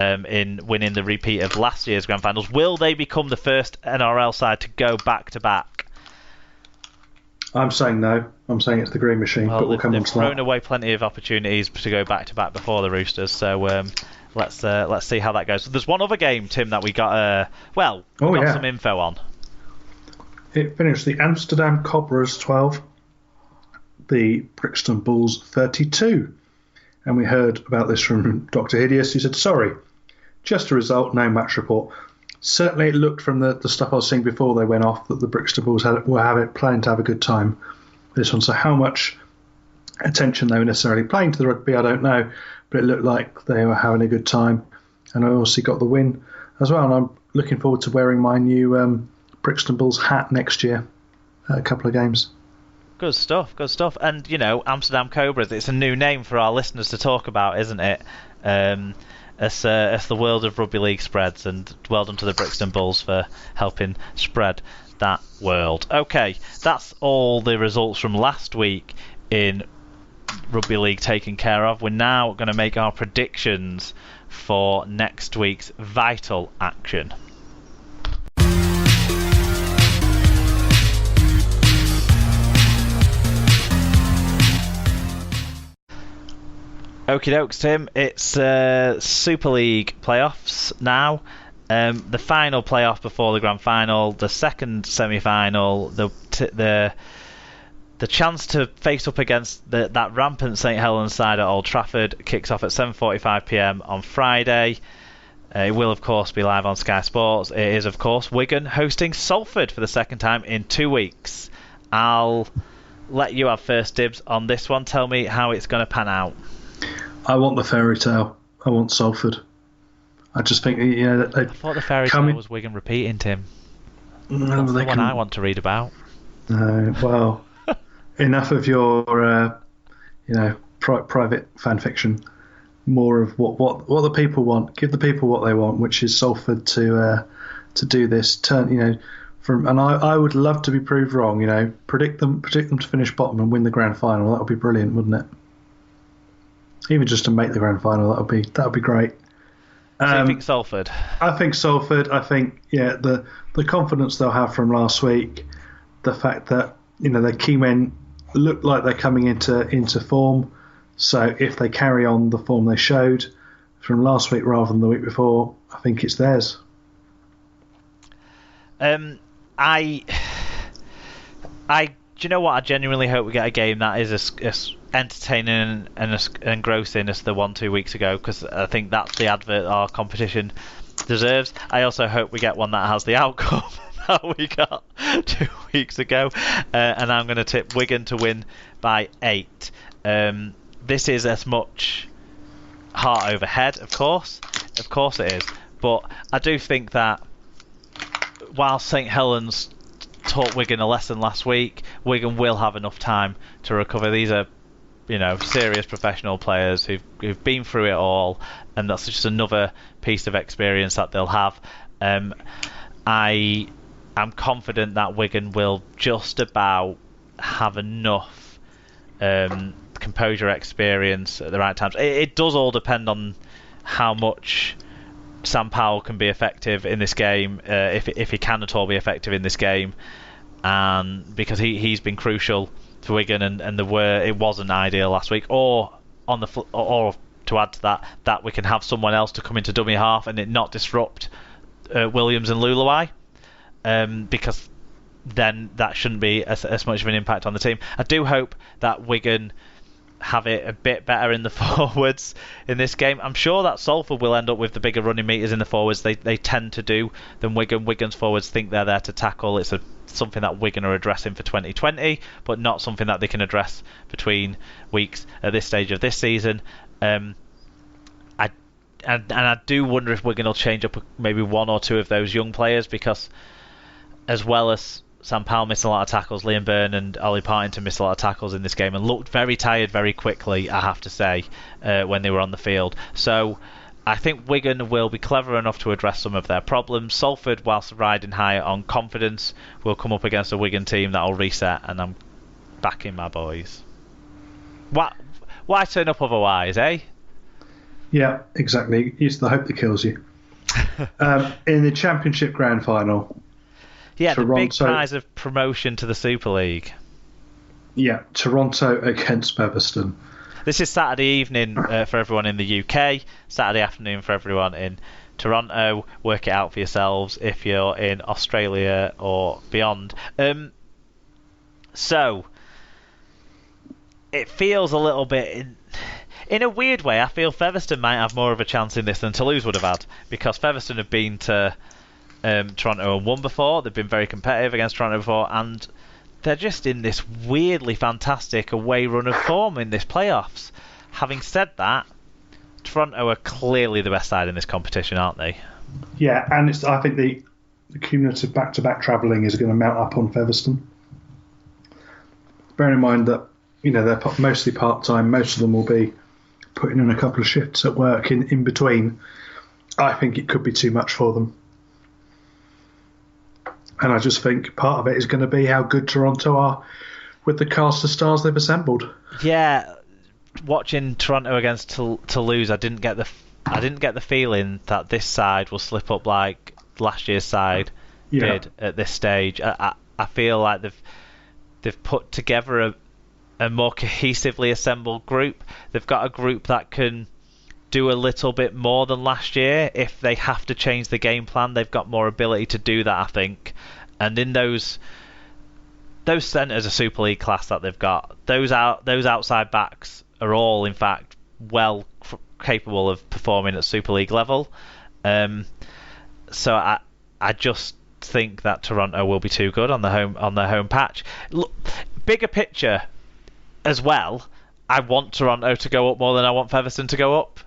in winning the repeat of last year's grand finals. Will they become the first NRL side to go back to back? I'm saying no. I'm saying it's the Green Machine, Well, but we'll come on they've to thrown that. away plenty of opportunities to go back to back before the Roosters. So let's see how that goes. There's one other game, Tim, that we got. Some info on. It finished the Amsterdam Cobras 12, the Brixton Bulls 32. And we heard about this from Dr. Hideous, who said, sorry, just a result, no match report. Certainly it looked from the stuff I was seeing before they went off that the Brixton Bulls were planning to have a good time with this one. So how much attention they were necessarily paying to the rugby, I don't know. But it looked like they were having a good time. And I also got the win as well. And I'm looking forward to wearing my new Brixton Bulls hat next year at a couple of games. Good stuff, good stuff. And, Amsterdam Cobras, it's a new name for our listeners to talk about, isn't it? As the world of rugby league spreads, and well done to the Brixton Bulls for helping spread that world. Okay, that's all the results from last week in rugby league taken care of. We're now going to make our predictions for next week's vital action. Okie dokes, Tim. It's Super League playoffs now. The final playoff before the grand final, the second semi-final, the chance to face up against that rampant St Helens side at Old Trafford kicks off at 7:45 p.m. on Friday. It will, of course, be live on Sky Sports. It is, of course, Wigan hosting Salford for the second time in 2 weeks. I'll let you have first dibs on this one. Tell me how it's going to pan out. I want the fairy tale. I want Salford. I just think, I thought the fairy tale was Wigan repeating, Tim. That's the one I want to read about. Well, enough of your, private fan fiction. More of what the people want. Give the people what they want, which is Salford to do this. And I would love to be proved wrong. Predict them to finish bottom and win the grand final. That would be brilliant, wouldn't it? Even just to make the grand final, that would be great. So you think Salford? I think Salford. I think the confidence they'll have from last week, the fact that their key men look like they're coming into form. So if they carry on the form they showed from last week rather than the week before, I think it's theirs. Do you know what? I genuinely hope we get a game that is as entertaining and as engrossing as the 1-2 weeks ago, because I think that's the advert our competition deserves. I also hope we get one that has the outcome that we got 2 weeks ago, and I'm going to tip Wigan to win by 8. This is as much heart over head, of course it is, but I do think that while St Helens taught Wigan a lesson last week, Wigan will have enough time to recover. These are serious professional players who've been through it all, and that's just another piece of experience that they'll have. I am confident that Wigan will just about have enough composure, experience at the right times. It does all depend on how much Sam Powell can be effective in this game, if he can at all be effective in this game, and because he's been crucial to Wigan, and it wasn't ideal last week. Or to add to that we can have someone else to come into dummy half and it not disrupt Williams and Luluai, because then that shouldn't be as much of an impact on the team. I do hope that Wigan have it a bit better in the forwards in this game. I'm sure that Salford will end up with the bigger running meters in the forwards. They tend to do than Wigan. Wigan's forwards think they're there to tackle. It's something that Wigan are addressing for 2020, but not something that they can address between weeks at this stage of this season. I do wonder if Wigan will change up maybe one or two of those young players, because as well as Sam Powell missed a lot of tackles, Liam Byrne and Ollie Partington missed a lot of tackles in this game and looked very tired very quickly, I have to say, when they were on the field. So I think Wigan will be clever enough to address some of their problems. Salford, whilst riding high on confidence, will come up against a Wigan team that will reset, and I'm backing my boys. Why turn up otherwise, eh? Yeah, exactly. It's the hope that kills you. In the Championship Grand Final, Yeah, Toronto, the big prize of promotion to the Super League. Yeah, Toronto against Featherstone. This is Saturday evening for everyone in the UK, Saturday afternoon for everyone in Toronto. Work it out for yourselves if you're in Australia or beyond. So, it feels a little bit... In a weird way, I feel Featherstone might have more of a chance in this than Toulouse would have had, because Featherstone have been to Toronto and won before. They've been very competitive against Toronto before, and they're just in this weirdly fantastic away run of form in this playoffs. Having said that, Toronto are clearly the best side in this competition, aren't they? Yeah, and I think the cumulative back-to-back travelling is going to mount up on Featherstone. Bearing in mind that they're mostly part-time, most of them will be putting in a couple of shifts at work in between. I think it could be too much for them. And I just think part of it is going to be how good Toronto are with the cast of stars they've assembled. Yeah, watching Toronto against Toulouse, I didn't get the feeling that this side will slip up like last year's side did at this stage. I feel like they've put together a more cohesively assembled group. They've got a group that can do a little bit more than last year. If they have to change the game plan, they've got more ability to do that, I think. And in those centres of Super League class that they've got, those outside backs are all, in fact, well capable of performing at Super League level. So I just think that Toronto will be too good on their home patch. Look, bigger picture as well, I want Toronto to go up more than I want Featherstone to go up.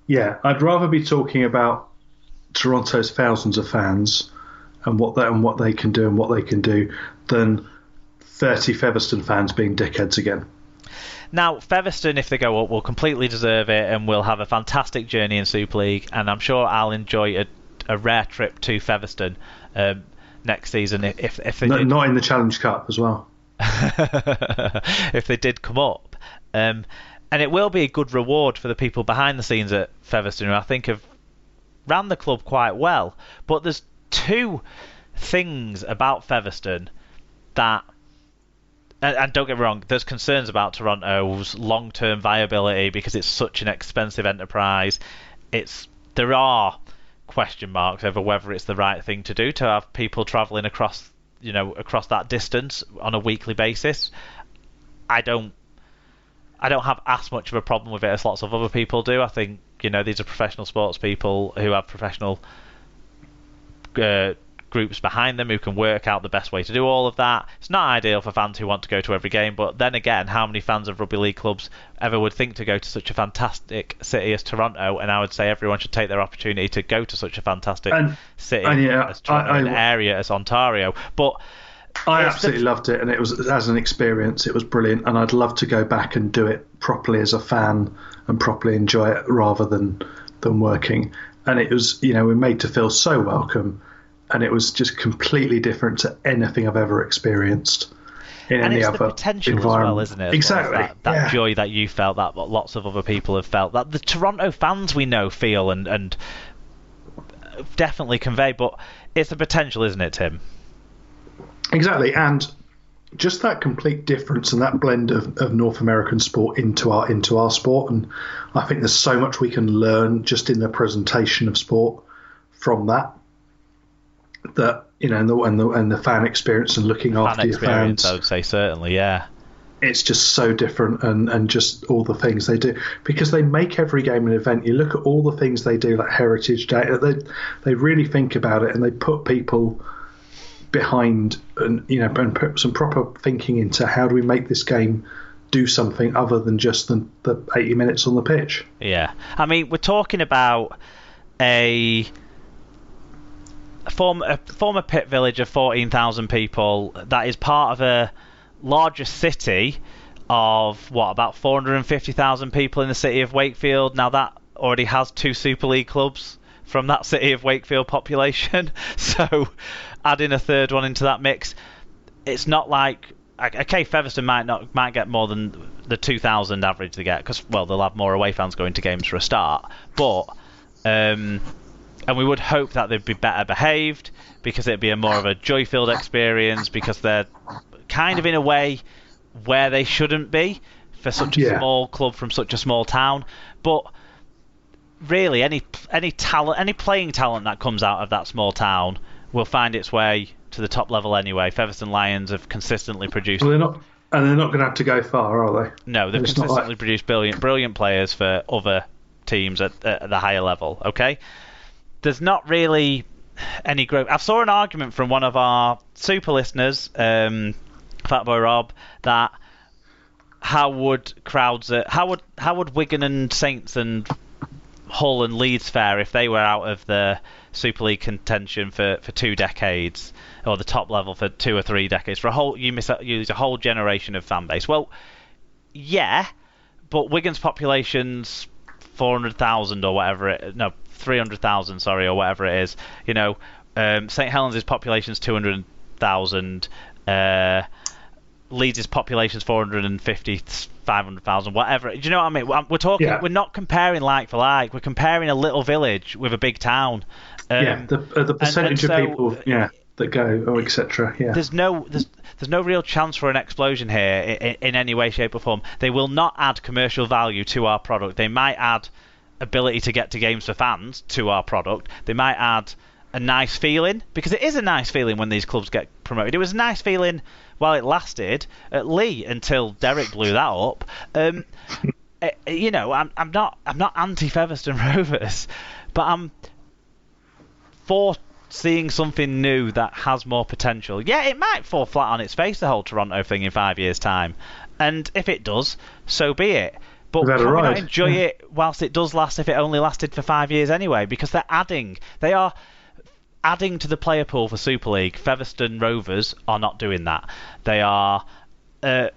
Yeah, I'd rather be talking about Toronto's thousands of fans and what they can do and what they can do than 30 Featherstone fans being dickheads again. Now, Featherstone, if they go up, will completely deserve it and will have a fantastic journey in Super League, and I'm sure I'll enjoy a rare trip to Featherstone next season if they did. Not in the Challenge Cup as well. If they did come up. And it will be a good reward for the people behind the scenes at Featherstone, who I think have ran the club quite well. But there's two things about Featherstone that, and don't get me wrong, there's concerns about Toronto's long-term viability because it's such an expensive enterprise. There are question marks over whether it's the right thing to do to have people travelling across that distance on a weekly basis. I don't have as much of a problem with it as lots of other people do. I think these are professional sports people who have professional groups behind them who can work out the best way to do all of that. It's not ideal for fans who want to go to every game, but then again, how many fans of rugby league clubs ever would think to go to such a fantastic city as Toronto? And I would say everyone should take their opportunity to go to such a fantastic city as Toronto, an area as Ontario. But I absolutely loved it, and it was, as an experience, it was brilliant, and I'd love to go back and do it properly as a fan and properly enjoy it rather than working. And it was, we're made to feel so welcome, and it was just completely different to anything I've ever experienced in any other environment. And it's the potential as well, isn't it? Exactly. That joy that you felt, that lots of other people have felt, that the Toronto fans we know feel and definitely convey, but it's the potential, isn't it, Tim? Exactly, and just that complete difference and that blend of North American sport into our sport, and I think there's so much we can learn just in the presentation of sport from that. That and the fan experience and looking after your fans. I would say certainly, yeah. It's just so different, and just all the things they do, because they make every game an event. You look at all the things they do, like Heritage Day. They really think about it, and they put people behind and put some proper thinking into how do we make this game do something other than just the 80 minutes on the pitch. Yeah, I mean, we're talking about a former pit village of 14,000 people that is part of a larger city of about 450,000 people in the city of Wakefield. Now that already has 2 Super League clubs from that city of Wakefield population, so adding a third one into that mix, it's not like okay, Featherstone might get more than the 2,000 average they get because they'll have more away fans going to games for a start. But and we would hope that they'd be better behaved because it'd be a more of a joy-filled experience because they're kind of in a way where they shouldn't be for such a small club from such a small town. But really, any playing talent that comes out of that small town will find its way to the top level anyway. Featherstone Lions have consistently produced. Well, they're not going to have to go far, are they? No, they've consistently produced brilliant players for other teams at the higher level. Okay, there's not really any growth. I saw an argument from one of our super listeners, Fatboy Rob, that how would Wigan and Saints and Hull and Leeds fare if they were out of the Super League contention for 2 decades, or the top level for 2 or 3 decades? For you lose a whole generation of fan base. Well, yeah, but Wigan's population's 400,000 or whatever 300,000, sorry, or whatever it is. St Helens' population's 200,000. Leeds' population's 450, 500,000, whatever. Do you know what I mean? We're talking. Yeah. We're not comparing like for like. We're comparing a little village with a big town. The percentage of people, that go, etc. Yeah. There's no real chance for an explosion here in any way, shape, or form. They will not add commercial value to our product. They might add ability to get to games for fans to our product. They might add a nice feeling, because it is a nice feeling when these clubs get promoted. It was a nice feeling while it lasted at Lee until Derek blew that up. I'm not anti Featherstone Rovers, but I'm for seeing something new that has more potential. Yeah, it might fall flat on its face, the whole Toronto thing, in 5 years' time, and if it does, so be it. But can we not enjoy it whilst it does last if it only lasted for 5 years anyway? Because they are adding to the player pool for Super League. Featherstone Rovers are not doing that. They are and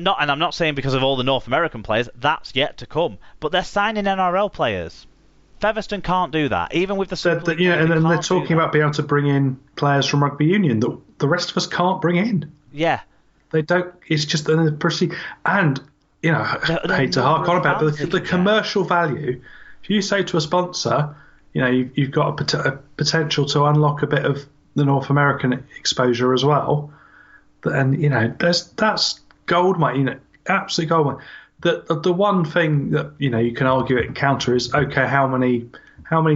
I'm not saying because of all the North American players, that's yet to come. But they're signing NRL players. Featherstone can't do that, even with the Super League. And then they're talking about being able to bring in players from Rugby Union that the rest of us can't bring in. Yeah, they don't. It's just the proceed. And I hate to hark on about it, but the commercial value. If you say to a sponsor, you've got a potential to unlock a bit of the North American exposure as well. And that's gold mine, absolute gold mine. The one thing that you can argue it and counter is, okay, how many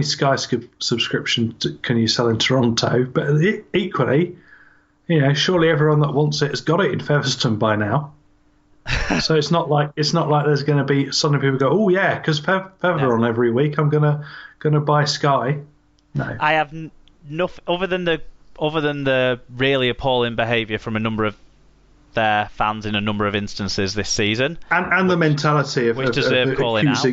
Sky subscriptions can you sell in Toronto? But equally, surely everyone that wants it has got it in Featherstone by now. So it's not like there's going to be suddenly people go, oh yeah, because Feather on every week, I'm gonna buy Sky. No, I have nothing other than the really appalling behaviour from a number of their fans in a number of instances this season, and the mentality of calling out.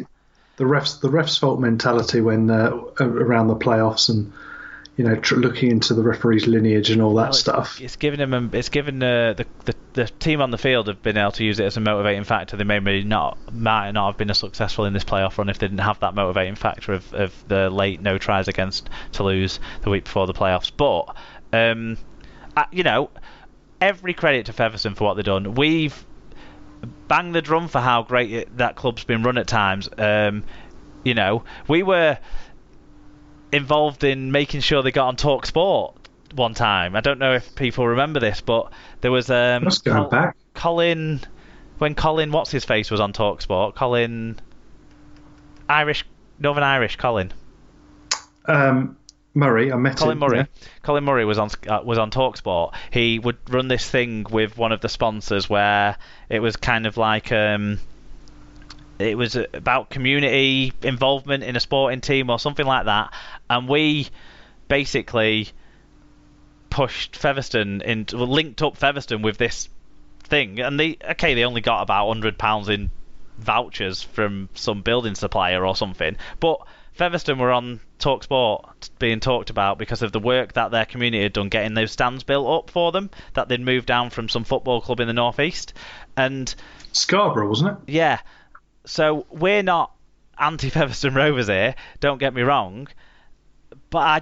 The refs' fault mentality when around the playoffs and looking into the referee's lineage and all that stuff. It's given the team on the field have been able to use it as a motivating factor. They might not have been as successful in this playoff run if they didn't have that motivating factor of the late no tries against Toulouse the week before the playoffs. But every credit to Featherstone for what they've done. We've banged the drum for how great that club's been run at times. We were involved in making sure they got on Talk Sport one time. I don't know if people remember this, but there was Colin, when Colin what's his face was on Talk Sport. Northern Irish Colin Murray. I met Colin him. Murray. Yeah. Colin Murray was on Talksport. He would run this thing with one of the sponsors where it was kind of like it was about community involvement in a sporting team or something like that, and we basically pushed Featherstone linked up Featherstone with this thing, and they only got about £100 in vouchers from some building supplier or something, but Featherstone were on TalkSport being talked about because of the work that their community had done getting those stands built up for them that they'd moved down from some football club in the northeast. And Scarborough, wasn't it? Yeah. So we're not anti-Featherstone Rovers here, don't get me wrong, I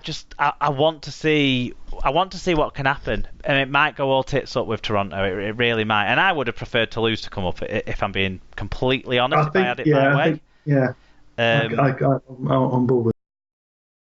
want to see what can happen, and it might go all tits up with Toronto. It really might, and I would have preferred Toulouse to come up if I'm being completely honest. If I had it my way. I'm on board with